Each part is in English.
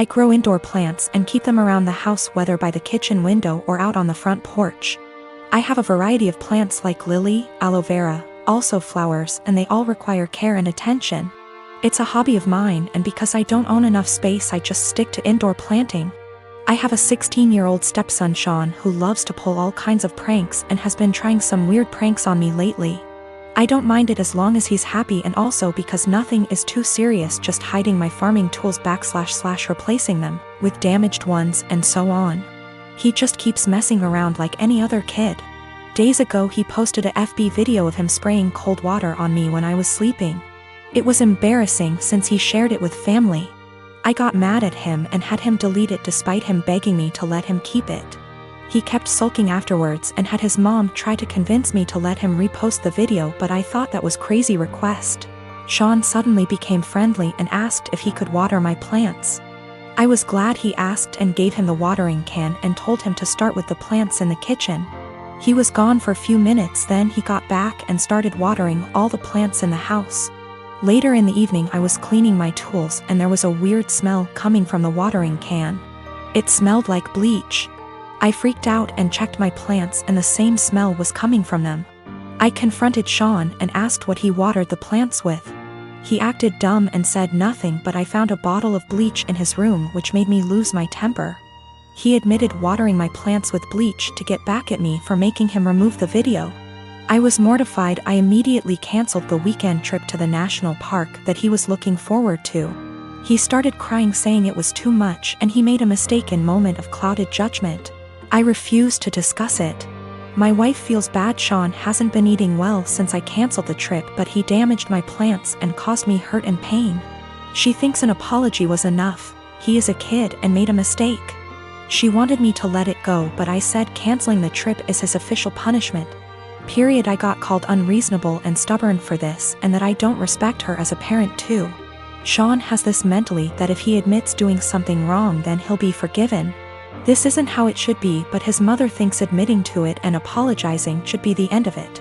I grow indoor plants and keep them around the house, whether by the kitchen window or out on the front porch. I have a variety of plants like lily, aloe vera, also flowers, and they all require care and attention. It's a hobby of mine, and because I don't own enough space, I just stick to indoor planting. I have a 16-year-old stepson, Sean, who loves to pull all kinds of pranks and has been trying some weird pranks on me lately. I don't mind it as long as he's happy, and also because nothing is too serious, just hiding my farming tools / replacing them with damaged ones and so on. He just keeps messing around like any other kid. Days ago he posted a FB video of him spraying cold water on me when I was sleeping. It was embarrassing since he shared it with family. I got mad at him and had him delete it despite him begging me to let him keep it. He kept sulking afterwards and had his mom try to convince me to let him repost the video, but I thought that was crazy request. Sean suddenly became friendly and asked if he could water my plants. I was glad he asked and gave him the watering can and told him to start with the plants in the kitchen. He was gone for a few minutes, then he got back and started watering all the plants in the house. Later in the evening I was cleaning my tools and there was a weird smell coming from the watering can. It smelled like bleach. I freaked out and checked my plants, and the same smell was coming from them. I confronted Sean and asked what he watered the plants with. He acted dumb and said nothing, but I found a bottle of bleach in his room, which made me lose my temper. He admitted watering my plants with bleach to get back at me for making him remove the video. I was mortified. I immediately canceled the weekend trip to the national park that he was looking forward to. He started crying, saying it was too much and he made a mistake in moment of clouded judgment. I refused to discuss it. My wife feels bad. Sean hasn't been eating well since I canceled the trip, but he damaged my plants and caused me hurt and pain. She thinks an apology was enough. He is a kid and made a mistake. She wanted me to let it go, but I said canceling the trip is his official punishment. Period. I got called unreasonable and stubborn for this, and that I don't respect her as a parent too. Sean has this mentally that if he admits doing something wrong then he'll be forgiven. This isn't how it should be, but his mother thinks admitting to it and apologizing should be the end of it.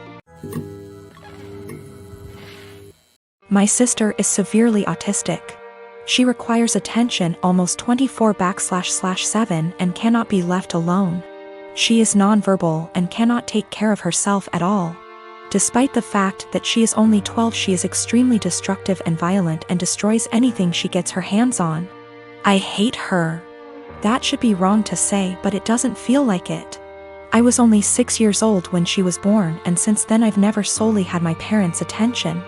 My sister is severely autistic. She requires attention almost 24/7 and cannot be left alone. She is nonverbal and cannot take care of herself at all. Despite the fact that she is only 12, she is extremely destructive and violent and destroys anything she gets her hands on. I hate her. That should be wrong to say, but it doesn't feel like it. I was only 6 years old when she was born, and since then I've never solely had my parents' attention.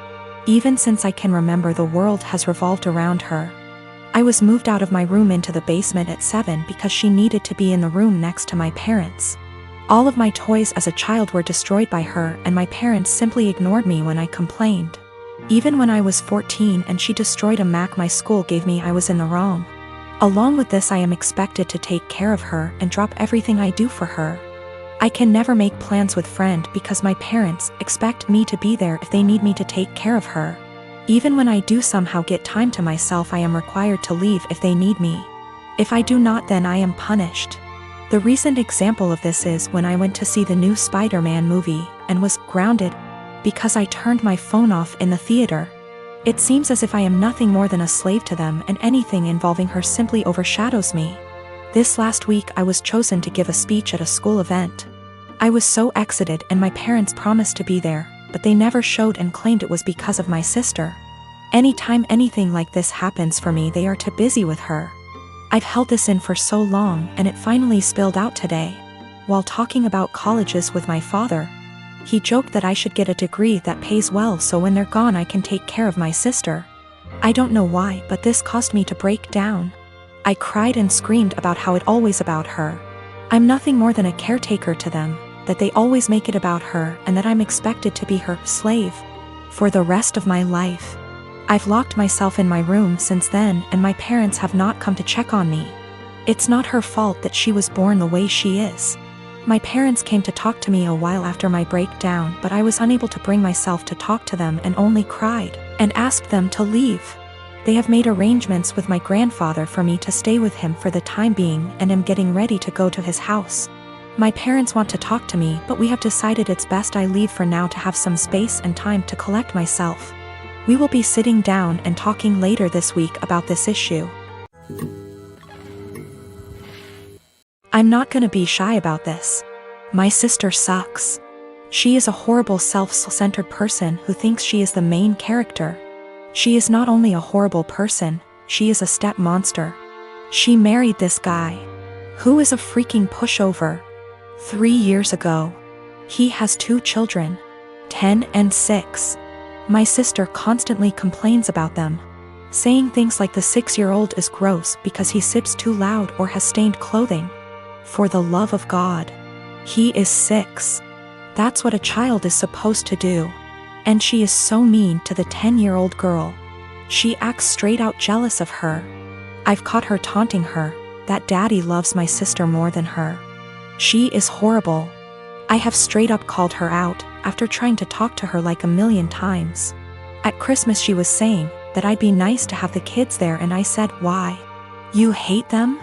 Even since I can remember, the world has revolved around her. I was moved out of my room into the basement at 7 because she needed to be in the room next to my parents. All of my toys as a child were destroyed by her, and my parents simply ignored me when I complained. Even when I was 14 and she destroyed a Mac my school gave me, I was in the wrong. Along with this, I am expected to take care of her and drop everything I do for her. I can never make plans with friend because my parents expect me to be there if they need me to take care of her. Even when I do somehow get time to myself, I am required to leave if they need me. If I do not, then I am punished. The recent example of this is when I went to see the new Spider-Man movie and was grounded because I turned my phone off in the theater. It seems as if I am nothing more than a slave to them, and anything involving her simply overshadows me. This last week I was chosen to give a speech at a school event. I was so excited, and my parents promised to be there, but they never showed and claimed it was because of my sister. Anytime anything like this happens for me, they are too busy with her. I've held this in for so long, and it finally spilled out today. While talking about colleges with my father, he joked that I should get a degree that pays well so when they're gone I can take care of my sister. I don't know why, but this caused me to break down. I cried and screamed about how it always about her. I'm nothing more than a caretaker to them, that they always make it about her, and that I'm expected to be her slave for the rest of my life. I've locked myself in my room since then, and my parents have not come to check on me. It's not her fault that she was born the way she is. My parents came to talk to me a while after my breakdown, but I was unable to bring myself to talk to them and only cried and asked them to leave. They have made arrangements with my grandfather for me to stay with him for the time being, and am getting ready to go to his house. My parents want to talk to me, but we have decided it's best I leave for now to have some space and time to collect myself. We will be sitting down and talking later this week about this issue. I'm not gonna be shy about this. My sister sucks. She is a horrible self-centered person who thinks she is the main character. She is not only a horrible person, she is a step monster. She married this guy, who is a freaking pushover. 3 years ago. He has 2 children, 10 and 6. My sister constantly complains about them, saying things like the 6-year-old is gross because he sips too loud or has stained clothing. For the love of God. He is 6. That's what a child is supposed to do. And she is so mean to the 10-year-old girl. She acts straight out jealous of her. I've caught her taunting her, that daddy loves my sister more than her. She is horrible. I have straight up called her out, after trying to talk to her like a million times. At Christmas she was saying that I'd be nice to have the kids there, and I said, why? You hate them?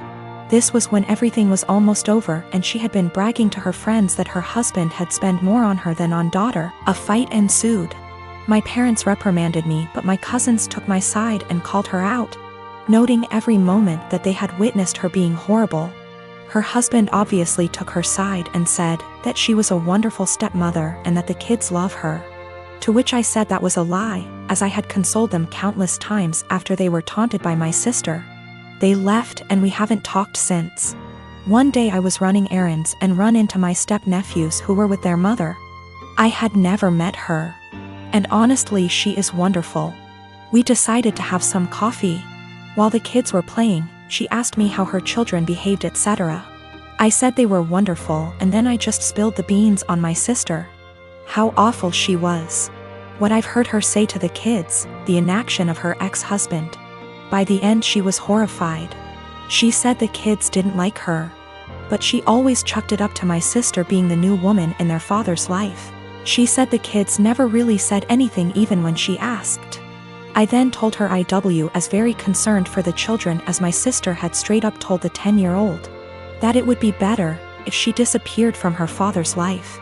This was when everything was almost over and she had been bragging to her friends that her husband had spent more on her than on daughter. A fight ensued. My parents reprimanded me, but my cousins took my side and called her out, noting every moment that they had witnessed her being horrible. Her husband obviously took her side and said that she was a wonderful stepmother and that the kids love her. To which I said that was a lie, as I had consoled them countless times after they were taunted by my sister. They left and we haven't talked since. One day I was running errands and run into my step-nephews who were with their mother. I had never met her. And honestly, she is wonderful. We decided to have some coffee. While the kids were playing, she asked me how her children behaved, etc. I said they were wonderful, and then I just spilled the beans on my sister. How awful she was. What I've heard her say to the kids, the inaction of her ex-husband. By the end she was horrified. She said the kids didn't like her. But she always chucked it up to my sister being the new woman in their father's life. She said the kids never really said anything even when she asked. I then told her I was very concerned for the children, as my sister had straight up told the 10-year-old that it would be better if she disappeared from her father's life.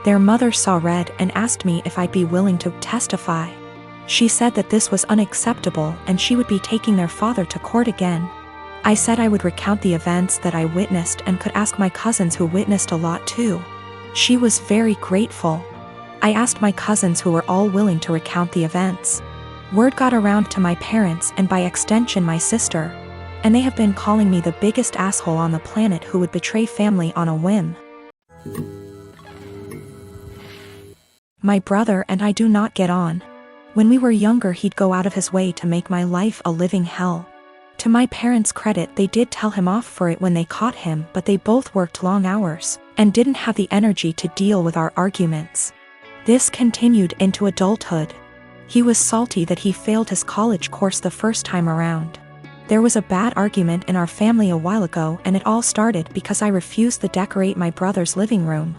Their mother saw red and asked me if I'd be willing to testify. She said that this was unacceptable and she would be taking their father to court again. I said I would recount the events that I witnessed and could ask my cousins who witnessed a lot too. She was very grateful. I asked my cousins who were all willing to recount the events. Word got around to my parents and by extension my sister, and they have been calling me the biggest asshole on the planet who would betray family on a whim. My brother and I do not get on. When we were younger, he'd go out of his way to make my life a living hell. To my parents' credit, they did tell him off for it when they caught him, but they both worked long hours and didn't have the energy to deal with our arguments. This continued into adulthood. He was salty that he failed his college course the first time around. There was a bad argument in our family a while ago, and it all started because I refused to decorate my brother's living room.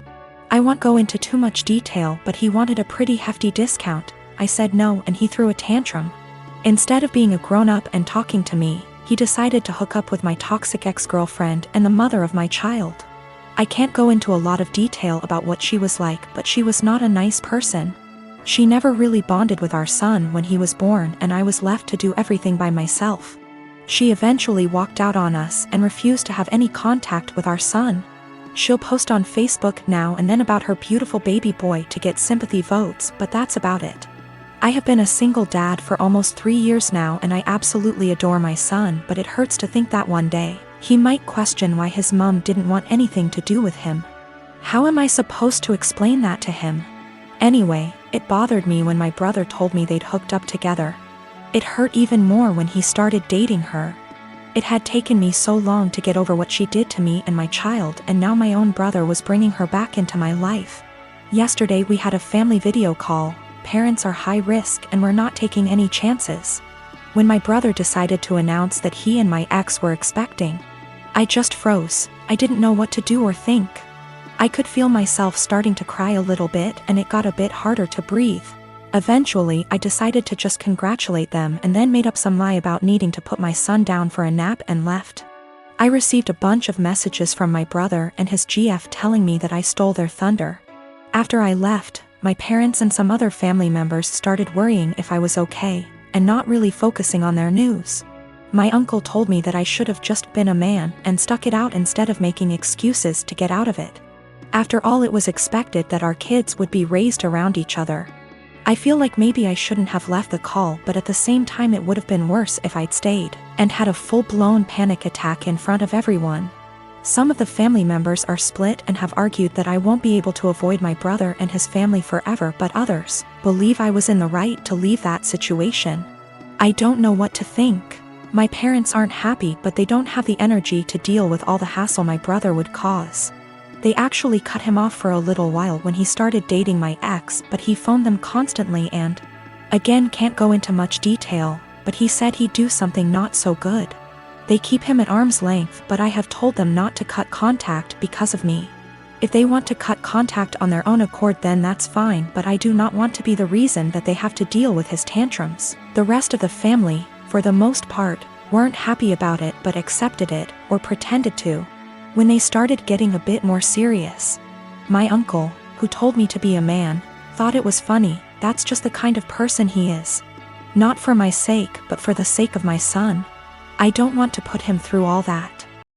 I won't go into too much detail, but he wanted a pretty hefty discount. I said no and he threw a tantrum. Instead of being a grown-up and talking to me, he decided to hook up with my toxic ex-girlfriend and the mother of my child. I can't go into a lot of detail about what she was like, but she was not a nice person. She never really bonded with our son when he was born, and I was left to do everything by myself. She eventually walked out on us and refused to have any contact with our son. She'll post on Facebook now and then about her beautiful baby boy to get sympathy votes, but that's about it. I have been a single dad for almost 3 years now, and I absolutely adore my son, but it hurts to think that one day he might question why his mom didn't want anything to do with him. How am I supposed to explain that to him? Anyway, it bothered me when my brother told me they'd hooked up together. It hurt even more when he started dating her. It had taken me so long to get over what she did to me and my child, and now my own brother was bringing her back into my life. Yesterday we had a family video call. Parents are high risk and we're not taking any chances. When my brother decided to announce that he and my ex were expecting, I just froze. I didn't know what to do or think. I could feel myself starting to cry a little bit, and it got a bit harder to breathe. Eventually, I decided to just congratulate them and then made up some lie about needing to put my son down for a nap and left. I received a bunch of messages from my brother and his GF telling me that I stole their thunder. After I left, my parents and some other family members started worrying if I was okay, and not really focusing on their news. My uncle told me that I should have just been a man and stuck it out instead of making excuses to get out of it. After all, it was expected that our kids would be raised around each other. I feel like maybe I shouldn't have left the call, but at the same time it would have been worse if I'd stayed and had a full-blown panic attack in front of everyone. Some of the family members are split and have argued that I won't be able to avoid my brother and his family forever, but others believe I was in the right to leave that situation. I don't know what to think. My parents aren't happy, but they don't have the energy to deal with all the hassle my brother would cause. They actually cut him off for a little while when he started dating my ex, but he phoned them constantly and, again, can't go into much detail, but he said he'd do something not so good. They keep him at arm's length, but I have told them not to cut contact because of me. If they want to cut contact on their own accord, then that's fine, but I do not want to be the reason that they have to deal with his tantrums. The rest of the family, for the most part, weren't happy about it but accepted it, or pretended to. When they started getting a bit more serious, my uncle, who told me to be a man, thought it was funny. That's just the kind of person he is. Not for my sake, but for the sake of my son. I don't want to put him through all that.